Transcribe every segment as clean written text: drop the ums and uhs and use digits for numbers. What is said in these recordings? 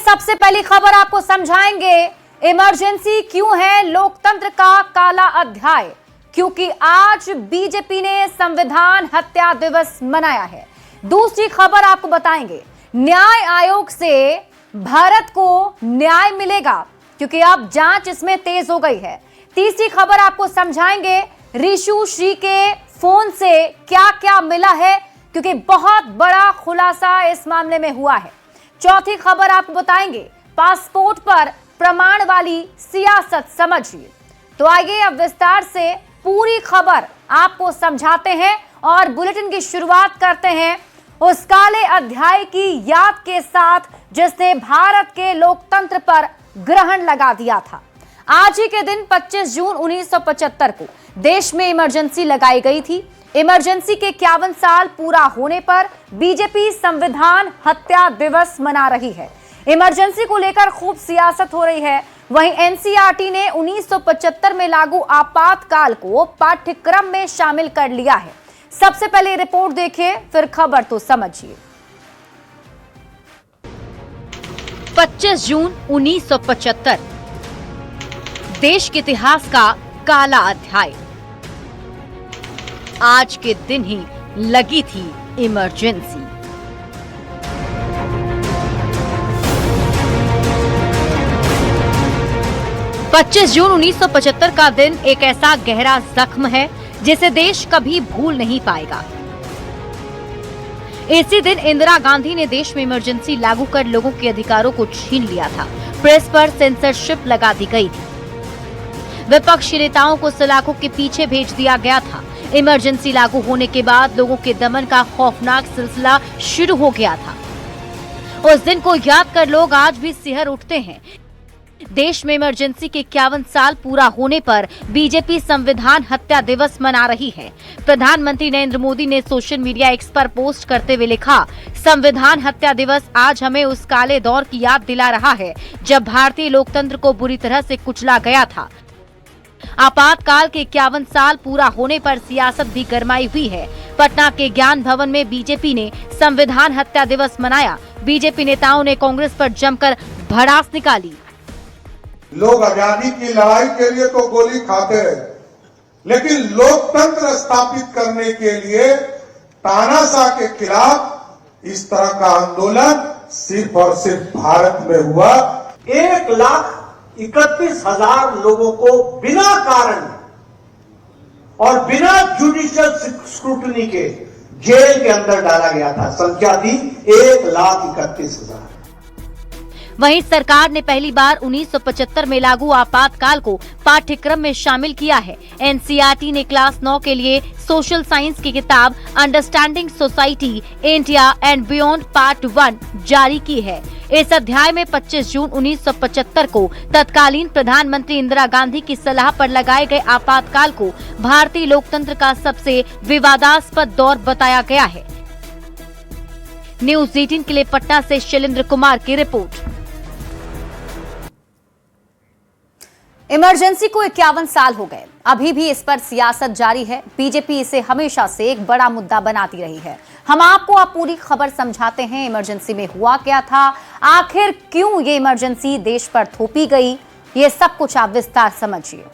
सबसे पहली खबर आपको समझाएंगे, इमरजेंसी क्यों है लोकतंत्र का काला अध्याय। क्योंकि आज बीजेपी ने संविधान हत्या दिवस मनाया है। दूसरी खबर आपको बताएंगे, न्याय आयोग से भारत को न्याय मिलेगा क्योंकि अब जांच इसमें तेज हो गई है। तीसरी खबर आपको समझाएंगे, ऋषु श्री के फोन से क्या क्या मिला है क्योंकि बहुत बड़ा खुलासा इस मामले में हुआ है। चौथी खबर आपको बताएंगे, पासपोर्ट पर प्रमाण वाली सियासत समझिए। तो आइए अब विस्तार से पूरी खबर आपको समझाते हैं और बुलेटिन की शुरुआत करते हैं उस काले अध्याय की याद के साथ जिसने भारत के लोकतंत्र पर ग्रहण लगा दिया था। आज ही के दिन 25 जून 1975 को देश में इमरजेंसी लगाई गई थी। इमरजेंसी के 51 साल पूरा होने पर बीजेपी संविधान हत्या दिवस मना रही है। इमरजेंसी को लेकर खूब सियासत हो रही है। वहीं एनसीईआरटी ने 1975 में लागू आपातकाल को पाठ्यक्रम में शामिल कर लिया है। सबसे पहले रिपोर्ट देखिए, फिर खबर तो समझिए। 25 जून 1975 देश के इतिहास का काला अध्याय। आज के दिन ही लगी थी इमरजेंसी। पच्चीस जून 1975 का दिन एक ऐसा गहरा जख्म है जिसे देश कभी भूल नहीं पाएगा। इसी दिन इंदिरा गांधी ने देश में इमरजेंसी लागू कर लोगों के अधिकारों को छीन लिया था। प्रेस पर सेंसरशिप लगा दी गई थी। विपक्षी नेताओं को सलाखों के पीछे भेज दिया गया था। इमरजेंसी लागू होने के बाद लोगों के दमन का खौफनाक सिलसिला शुरू हो गया था। उस दिन को याद कर लोग आज भी सिहर उठते हैं। देश में इमरजेंसी के 51 साल पूरा होने पर बीजेपी संविधान हत्या दिवस मना रही है। प्रधानमंत्री नरेंद्र मोदी ने सोशल मीडिया एक्स पर पोस्ट करते हुए लिखा, संविधान हत्या दिवस आज हमें उस काले दौर की याद दिला रहा है जब भारतीय लोकतंत्र को बुरी तरह से कुचला गया था। आपातकाल के 51 साल पूरा होने पर सियासत भी गरमाई हुई है। पटना के ज्ञान भवन में बीजेपी ने संविधान हत्या दिवस मनाया। बीजेपी नेताओं ने कांग्रेस पर जमकर भड़ास निकाली। लोग आजादी की लड़ाई के लिए तो गोली खाते रहे, लेकिन लोकतंत्र स्थापित करने के लिए तानाशाह के खिलाफ इस तरह का आंदोलन सिर्फ और सिर्फ भारत में हुआ। 1,31,000 लोगों को बिना कारण और बिना जुडिशियल स्क्रूटनी के जेल के अंदर डाला गया था। संख्या थी 1,31,000। वहीं सरकार ने पहली बार 1975 में लागू आपातकाल को पाठ्यक्रम में शामिल किया है। एनसीईआरटी ने क्लास 9 के लिए सोशल साइंस की किताब understanding society India and beyond part 1 जारी की है। इस अध्याय में 25 जून 1975 को तत्कालीन प्रधानमंत्री इंदिरा गांधी की सलाह पर लगाए गए आपातकाल को भारतीय लोकतंत्र का सबसे विवादास्पद दौर बताया गया है। न्यूज़ 18 के लिए पटना से शैलेंद्र कुमार की रिपोर्ट। इमरजेंसी को 51 साल हो गए, अभी भी इस पर सियासत जारी है। बीजेपी इसे हमेशा से एक बड़ा मुद्दा बनाती रही है। हम आपको अब पूरी खबर समझाते हैं, इमरजेंसी में हुआ क्या था, आखिर क्यों ये इमरजेंसी देश पर थोपी गई, ये सब कुछ आप विस्तार समझिए।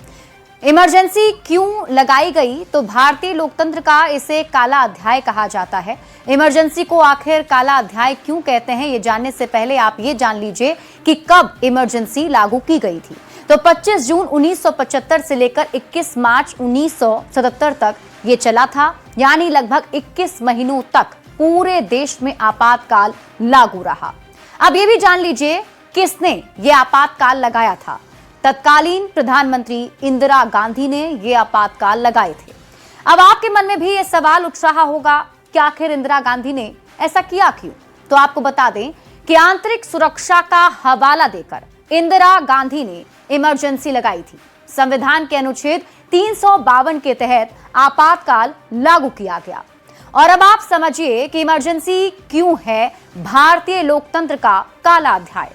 इमरजेंसी क्यों लगाई गई, तो भारतीय लोकतंत्र का इसे काला अध्याय कहा जाता है। इमरजेंसी को आखिर काला अध्याय क्यों कहते हैं, ये जानने से पहले आप ये जान लीजिए कि कब इमरजेंसी लागू की गई थी। तो 25 जून 1975 से लेकर 21 मार्च 1977 तक ये चला था, यानी लगभग 21 महीनों तक पूरे देश में आपातकाल लागू रहा। अब ये भी जान लीजिए किसने ये आपातकाल लगाया था। तत्कालीन प्रधानमंत्री इंदिरा गांधी ने ये आपातकाल लगाए थे। अब आपके मन में भी ये सवाल उठ रहा होगा कि आखिर इंदिरा गांधी ने ऐसा किया क्यों। तो आपको बता दें कि आंतरिक सुरक्षा का हवाला देकर इंदिरा गांधी ने इमरजेंसी लगाई थी। संविधान के अनुच्छेद 352 के तहत आपातकाल लागू किया गया। और अब आप समझिए कि इमरजेंसी क्यों है भारतीय लोकतंत्र का काला अध्याय।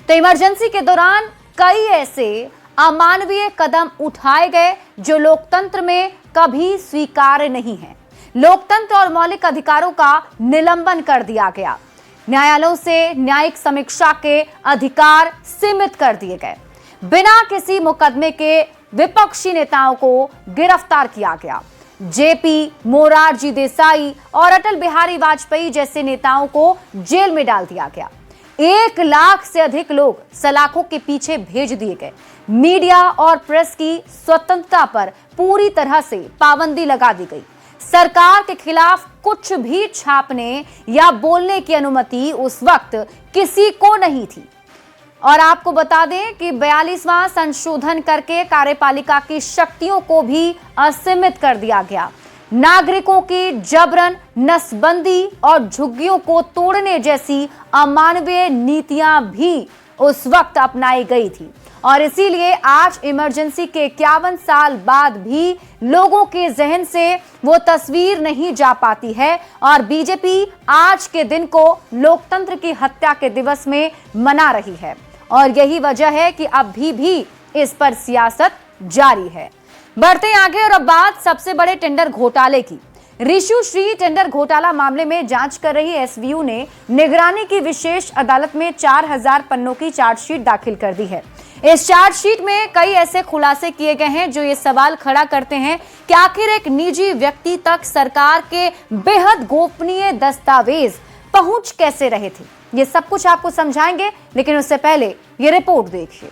तो इमरजेंसी के दौरान कई ऐसे अमानवीय कदम उठाए गए जो लोकतंत्र में कभी स्वीकार्य नहीं है। लोकतंत्र और मौलिक अधिकारों का निलंबन कर दिया गया। न्यायालयों से न्यायिक समीक्षा के अधिकार सीमित कर दिए गए। बिना किसी मुकदमे के विपक्षी नेताओं को गिरफ्तार किया गया। जेपी, मोरारजी देसाई और अटल बिहारी वाजपेयी जैसे नेताओं को जेल में डाल दिया गया। 1 लाख से अधिक लोग सलाखों के पीछे भेज दिए गए। मीडिया और प्रेस की स्वतंत्रता पर पूरी तरह से पाबंदी लगा दी गई। सरकार के खिलाफ कुछ भी छापने या बोलने की अनुमति उस वक्त किसी को नहीं थी। और आपको बता दें कि 42वां संशोधन करके कार्यपालिका की शक्तियों को भी असीमित कर दिया गया। नागरिकों की जबरन नसबंदी और झुग्गियों को तोड़ने जैसी अमानवीय नीतियां भी उस वक्त अपनाई गई थी। और इसीलिए आज इमरजेंसी के 51 साल बाद भी लोगों के जहन से वो तस्वीर नहीं जा पाती है और बीजेपी आज के दिन को लोकतंत्र की हत्या के दिवस में मना रही है। और यही वजह है कि अभी भी इस पर सियासत जारी है। बढ़ते हैं आगे और अब बात सबसे बड़े टेंडर घोटाले की। ऋषु श्री टेंडर घोटाला मामले में जांच कर रही एसवीयू ने निगरानी की विशेष अदालत में 4000 पन्नों की चार्जशीट दाखिल कर दी है। इस चार्जशीट में कई ऐसे खुलासे किए गए हैं जो ये सवाल खड़ा करते हैं कि आखिर एक निजी व्यक्ति तक सरकार के बेहद गोपनीय दस्तावेज पहुंच कैसे रहे थे। ये सब कुछ आपको समझाएंगे, लेकिन उससे पहले ये रिपोर्ट देखिए।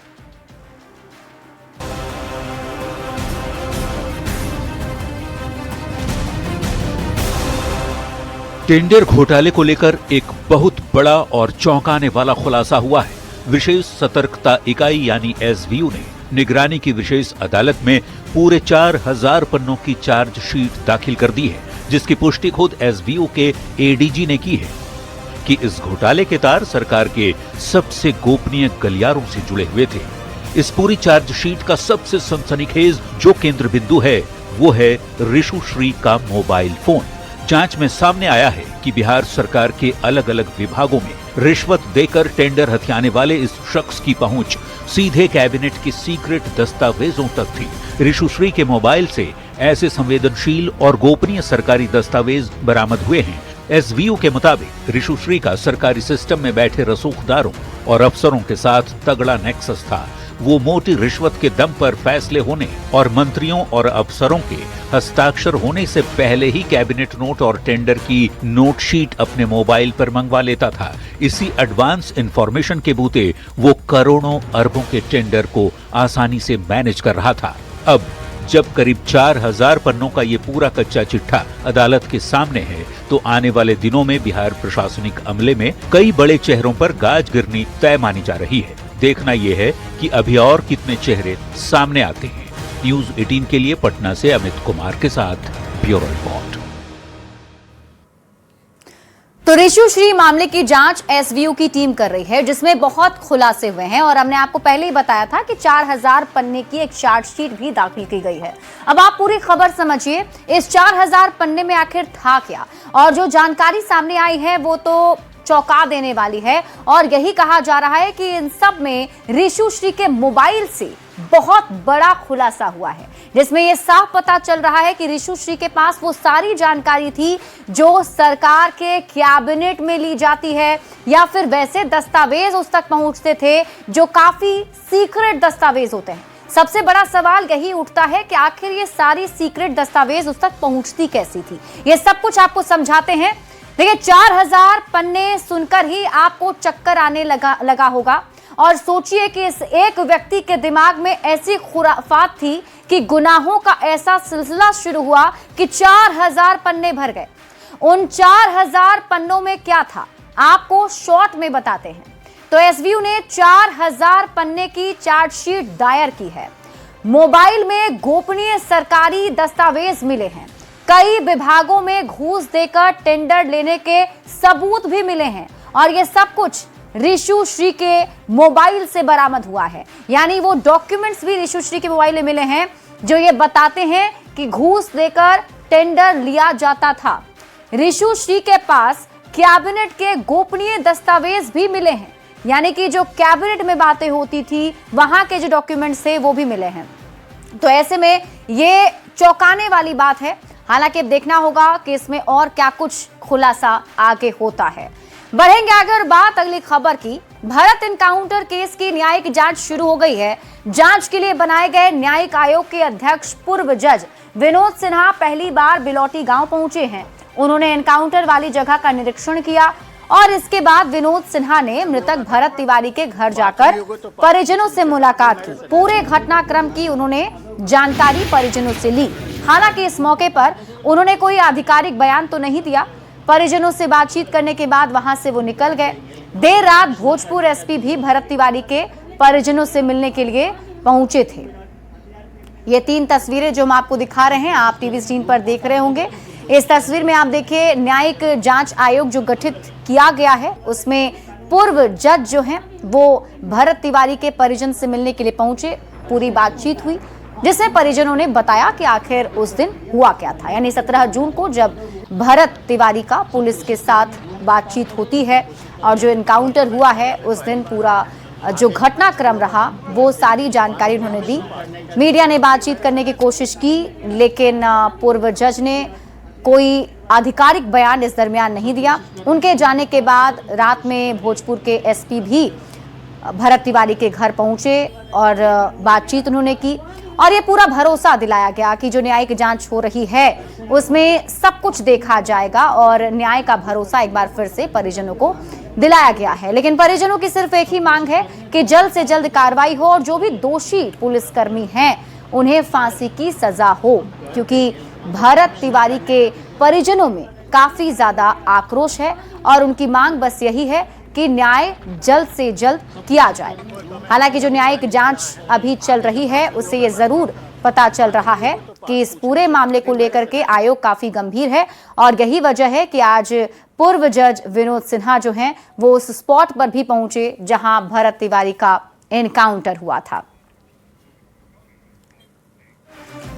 टेंडर घोटाले को लेकर एक बहुत बड़ा और चौंकाने वाला खुलासा हुआ है। विशेष सतर्कता इकाई यानी एसवीयू ने निगरानी की विशेष अदालत में पूरे 4000 पन्नों की चार्जशीट दाखिल कर दी है, जिसकी पुष्टि खुद एसवीयू के एडीजी ने की है कि इस घोटाले के तार सरकार के सबसे गोपनीय गलियारों से जुड़े हुए थे। इस पूरी चार्जशीट का सबसे सनसनीखेज जो केंद्र बिंदु है वो है ऋषु श्री का मोबाइल फोन। जांच में सामने आया है कि बिहार सरकार के अलग अलग विभागों में रिश्वत देकर टेंडर हथियाने वाले इस शख्स की पहुंच सीधे कैबिनेट के सीक्रेट दस्तावेजों तक थी। ऋषु श्री के मोबाइल से ऐसे संवेदनशील और गोपनीय सरकारी दस्तावेज बरामद हुए हैं। एसवीयू के मुताबिक ऋषु श्री का सरकारी सिस्टम में बैठे रसूखदारों और अफसरों के साथ तगड़ा नेक्सस था। वो मोटी रिश्वत के दम पर फैसले होने और मंत्रियों और अफसरों के हस्ताक्षर होने से पहले ही कैबिनेट नोट और टेंडर की नोट शीट अपने मोबाइल पर मंगवा लेता था। इसी एडवांस इंफॉर्मेशन के बूते वो करोड़ों अरबों के टेंडर को आसानी से मैनेज कर रहा था। अब जब करीब 4000 पन्नों का ये पूरा कच्चा चिट्ठा अदालत के सामने है, तो आने वाले दिनों में बिहार प्रशासनिक अमले में कई बड़े चेहरों पर गाज गिरनी तय मानी जा रही है। देखना यह है कि अभी और कितने चेहरे सामने आते हैं। न्यूज 18 के लिए पटना से अमित कुमार के साथ ब्यूरो रिपोर्ट। तो ऋषु श्री मामले की जांच एसवीयू की टीम कर रही है, जिसमें बहुत खुलासे हुए हैं और हमने आपको पहले ही बताया था कि 4000 पन्ने की एक चार्जशीट भी दाखिल की गई है। अब आप पूरी खबर समझिए, इस 4000 पन्ने में आखिर था क्या, और जो जानकारी सामने आई है वो तो चौंका देने वाली है। और यही कहा जा रहा है कि इन सब में ऋषु श्री के मोबाइल से बहुत बड़ा खुलासा हुआ है, जिसमें यह साफ पता चल रहा है कि ऋषु श्री के पास वो सारी जानकारी थी जो सरकार के कैबिनेट में ली जाती है, या फिर वैसे दस्तावेज उस तक पहुंचते थे जो काफी सीक्रेट दस्तावेज होते हैं। सबसे बड़ा सवाल यही उठता है कि आखिर ये सारी सीक्रेट दस्तावेज उस तक पहुंचती कैसी थी। ये सब कुछ आपको समझाते हैं। देखिए, 4000 पन्ने सुनकर ही आपको चक्कर आने लगा होगा। और सोचिए कि इस एक व्यक्ति के दिमाग में ऐसी खुराफात थी कि गुनाहों का ऐसा सिलसिला शुरू हुआ कि 4000 पन्ने भर गए। उन 4000 पन्नों में क्या था, आपको शॉर्ट में बताते हैं। तो एसवीयू ने 4000 पन्ने की चार्जशीट दायर की है। मोबाइल में गोपनीय सरकारी दस्तावेज मिले हैं। कई विभागों में घूस देकर टेंडर लेने के सबूत भी मिले हैं, और ये सब कुछ ऋषु श्री के मोबाइल से बरामद हुआ है। यानी वो डॉक्यूमेंट्स भी ऋषु श्री के मोबाइल में मिले हैं जो ये बताते हैं कि घूस देकर टेंडर लिया जाता था। ऋषु श्री के पास कैबिनेट के गोपनीय दस्तावेज भी मिले हैं, यानी कि जो कैबिनेट में बातें होती थी वहां के जो डॉक्यूमेंट्स थे वो भी मिले हैं। तो ऐसे में ये चौंकाने वाली बात है। हालांकि अब देखना होगा कि इसमें और क्या कुछ खुलासा आगे होता है। बढ़ेंगे आगे और बात अगली खबर की। भरत एनकाउंटर केस की न्यायिक जांच शुरू हो गई है। जांच के लिए बनाए गए न्यायिक आयोग के अध्यक्ष पूर्व जज विनोद सिन्हा पहली बार बिलौटी गांव पहुंचे हैं। उन्होंने एनकाउंटर वाली जगह का निरीक्षण किया और इसके बाद विनोद सिन्हा ने मृतक भरत तिवारी के घर जाकर परिजनों से मुलाकात की। पूरे घटनाक्रम की उन्होंने जानकारी परिजनों से ली। हालांकि इस मौके पर उन्होंने कोई आधिकारिक बयान तो नहीं दिया। परिजनों से बातचीत करने के बाद वहां से वो निकल गए। देर रात भोजपुर एसपी भी भरत तिवारी के परिजनों से मिलने के लिए पहुंचे थे। ये 3 तस्वीरें जो हम आपको दिखा रहे हैं, आप टीवी स्क्रीन पर देख रहे होंगे। इस तस्वीर में आप देखिए न्यायिक जांच आयोग जो गठित किया गया है उसमें पूर्व जज जो हैं वो भरत तिवारी के परिजन से मिलने के लिए पहुंचे। पूरी बातचीत हुई जिसमें परिजनों ने बताया कि आखिर उस दिन हुआ क्या था। यानी 17 जून को जब भरत तिवारी का पुलिस के साथ बातचीत होती है और जो एनकाउंटर हुआ है उस दिन पूरा जो घटनाक्रम रहा वो सारी जानकारी उन्होंने दी। मीडिया ने बातचीत करने की कोशिश की लेकिन पूर्व जज ने कोई आधिकारिक बयान इस दरमियान नहीं दिया। उनके जाने के बाद रात में भोजपुर के एसपी भी भरत तिवारी के घर पहुंचे और बातचीत उन्होंने की और ये पूरा भरोसा दिलाया गया कि जो न्यायिक जांच हो रही है उसमें सब कुछ देखा जाएगा और न्याय का भरोसा एक बार फिर से परिजनों को दिलाया गया है। लेकिन परिजनों की सिर्फ एक ही मांग है कि जल्द से जल्द कार्रवाई हो और जो भी दोषी पुलिसकर्मी हैं उन्हें फांसी की सजा हो, क्योंकि भरत तिवारी के परिजनों में काफी ज्यादा आक्रोश है और उनकी मांग बस यही है कि न्याय जल्द से जल्द किया जाए। हालांकि जो न्यायिक जांच अभी चल रही है उससे ये जरूर पता चल रहा है कि इस पूरे मामले को लेकर के आयोग काफी गंभीर है और यही वजह है कि आज पूर्व जज विनोद सिन्हा जो हैं वो उस स्पॉट पर भी पहुंचे जहां भरत तिवारी का एनकाउंटर हुआ था।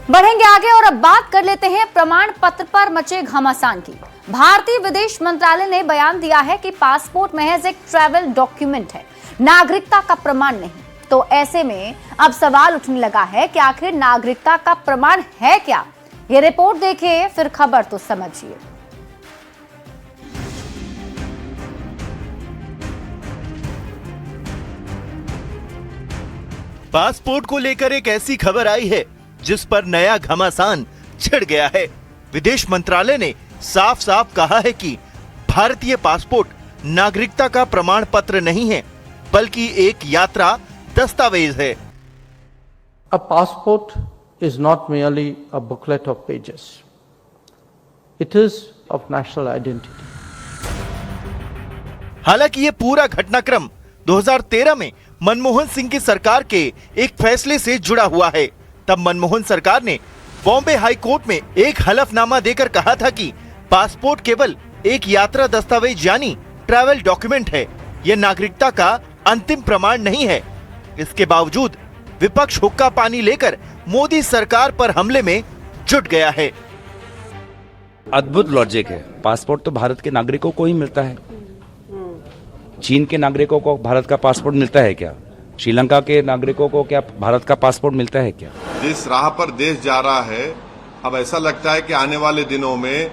बढ़ेंगे आगे और अब बात कर लेते हैं प्रमाण पत्र पर मचे घमासान की। भारतीय विदेश मंत्रालय ने बयान दिया है कि पासपोर्ट महज एक ट्रैवल डॉक्यूमेंट है, नागरिकता का प्रमाण नहीं। तो ऐसे में अब सवाल उठने लगा है कि आखिर नागरिकता का प्रमाण है क्या? ये रिपोर्ट देखिए फिर खबर तो समझिए। पासपोर्ट को लेकर एक ऐसी खबर आई है जिस पर नया घमासान छिड़ गया है। विदेश मंत्रालय ने साफ साफ कहा है कि भारतीय पासपोर्ट नागरिकता का प्रमाण पत्र नहीं है बल्कि एक यात्रा दस्तावेज है। A passport is not merely a booklet of pages. It is of national identity. हालांकि ये पूरा घटनाक्रम 2013 में मनमोहन सिंह की सरकार के एक फैसले से जुड़ा हुआ है। तब मनमोहन सरकार ने बॉम्बे हाई कोर्ट में एक हलफनामा देकर कहा था कि पासपोर्ट केवल एक यात्रा दस्तावेज यानी ट्रैवल डॉक्यूमेंट है, यह नागरिकता का अंतिम प्रमाण नहीं है। इसके बावजूद विपक्ष हुक्का पानी लेकर मोदी सरकार पर हमले में जुट गया है। अद्भुत लॉजिक है। पासपोर्ट तो भारत के नागरिकों को ही मिलता है। चीन के नागरिकों को भारत का पासपोर्ट मिलता है क्या? श्रीलंका के नागरिकों को क्या भारत का पासपोर्ट मिलता है क्या? जिस राह पर देश जा रहा है, अब ऐसा लगता है कि आने वाले दिनों में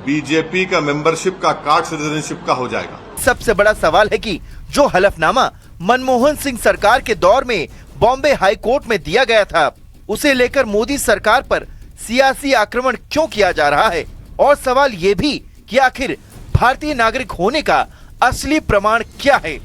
बीजेपी का मेंबरशिप का कार्ड सिटीजनशिप का हो जाएगा। सबसे बड़ा सवाल है कि जो हलफनामा मनमोहन सिंह सरकार के दौर में बॉम्बे हाई कोर्ट में दिया गया था, उसे लेकर मोदी सरकार पर सियासी आक्रमण क्यों किया जा रहा है? और सवाल ये भी कि आखिर भारतीय नागरिक होने का असली प्रमाण क्या है?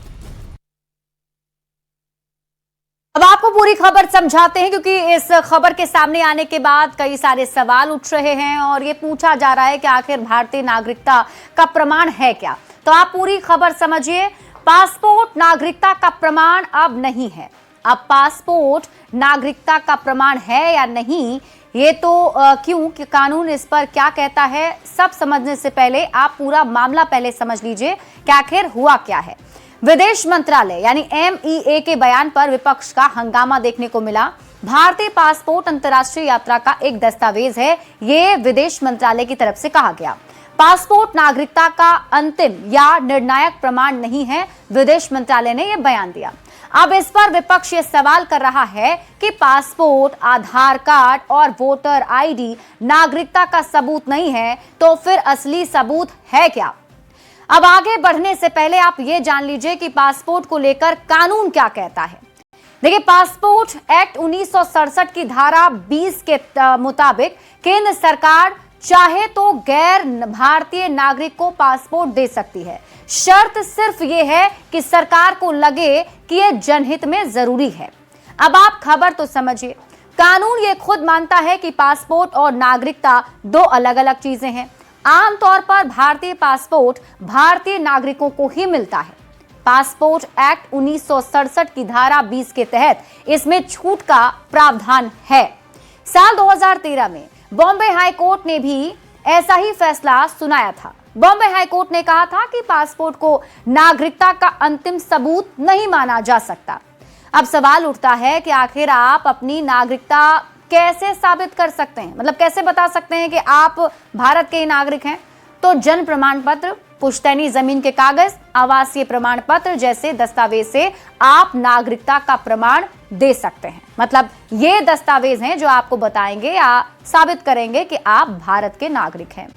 अब आपको पूरी खबर समझाते हैं क्योंकि इस खबर के सामने आने के बाद कई सारे सवाल उठ रहे हैं और ये पूछा जा रहा है कि आखिर भारतीय नागरिकता का प्रमाण है क्या। तो आप पूरी खबर समझिए। पासपोर्ट नागरिकता का प्रमाण अब नहीं है। अब पासपोर्ट नागरिकता का प्रमाण है या नहीं, ये तो क्यों कि कानून इस पर क्या कहता है, सब समझने से पहले आप पूरा मामला पहले समझ लीजिए कि आखिर हुआ क्या है। विदेश मंत्रालय यानी MEA के बयान पर विपक्ष का हंगामा देखने को मिला। भारतीय पासपोर्ट अंतर्राष्ट्रीय यात्रा का एक दस्तावेज है, ये विदेश मंत्रालय की तरफ से कहा गया। पासपोर्ट नागरिकता का अंतिम या निर्णायक प्रमाण नहीं है, विदेश मंत्रालय ने यह बयान दिया। अब इस पर विपक्ष ये सवाल कर रहा है कि पासपोर्ट, आधार कार्ड और वोटर ID नागरिकता का सबूत नहीं है, तो फिर असली सबूत है क्या? अब आगे बढ़ने से पहले आप ये जान लीजिए कि पासपोर्ट को लेकर कानून क्या कहता है। देखिए, पासपोर्ट एक्ट 1967 की धारा 20 के मुताबिक केंद्र सरकार चाहे तो गैर भारतीय नागरिक को पासपोर्ट दे सकती है। शर्त सिर्फ ये है कि सरकार को लगे कि यह जनहित में जरूरी है। अब आप खबर तो समझिए, कानून ये खुद मानता है कि पासपोर्ट और नागरिकता दो अलग अलग चीजें हैं। आमतौर पर भारतीय पासपोर्ट भारतीय नागरिकों को ही मिलता है। पासपोर्ट एक्ट 1967 की धारा 20 के तहत इसमें छूट का प्रावधान है। साल 2013 में बॉम्बे हाई कोर्ट ने भी ऐसा ही फैसला सुनाया था। बॉम्बे हाई कोर्ट ने कहा था कि पासपोर्ट को नागरिकता का अंतिम सबूत नहीं माना जा सकता। अब सवाल उठता है कि आखिर आप अपनी नागरिकता कैसे साबित कर सकते हैं, मतलब कैसे बता सकते हैं कि आप भारत के नागरिक हैं? तो जन्म प्रमाण पत्र, पुश्तैनी जमीन के कागज, आवासीय प्रमाण पत्र जैसे दस्तावेज से आप नागरिकता का प्रमाण दे सकते हैं। मतलब ये दस्तावेज हैं जो आपको बताएंगे या साबित करेंगे कि आप भारत के नागरिक हैं।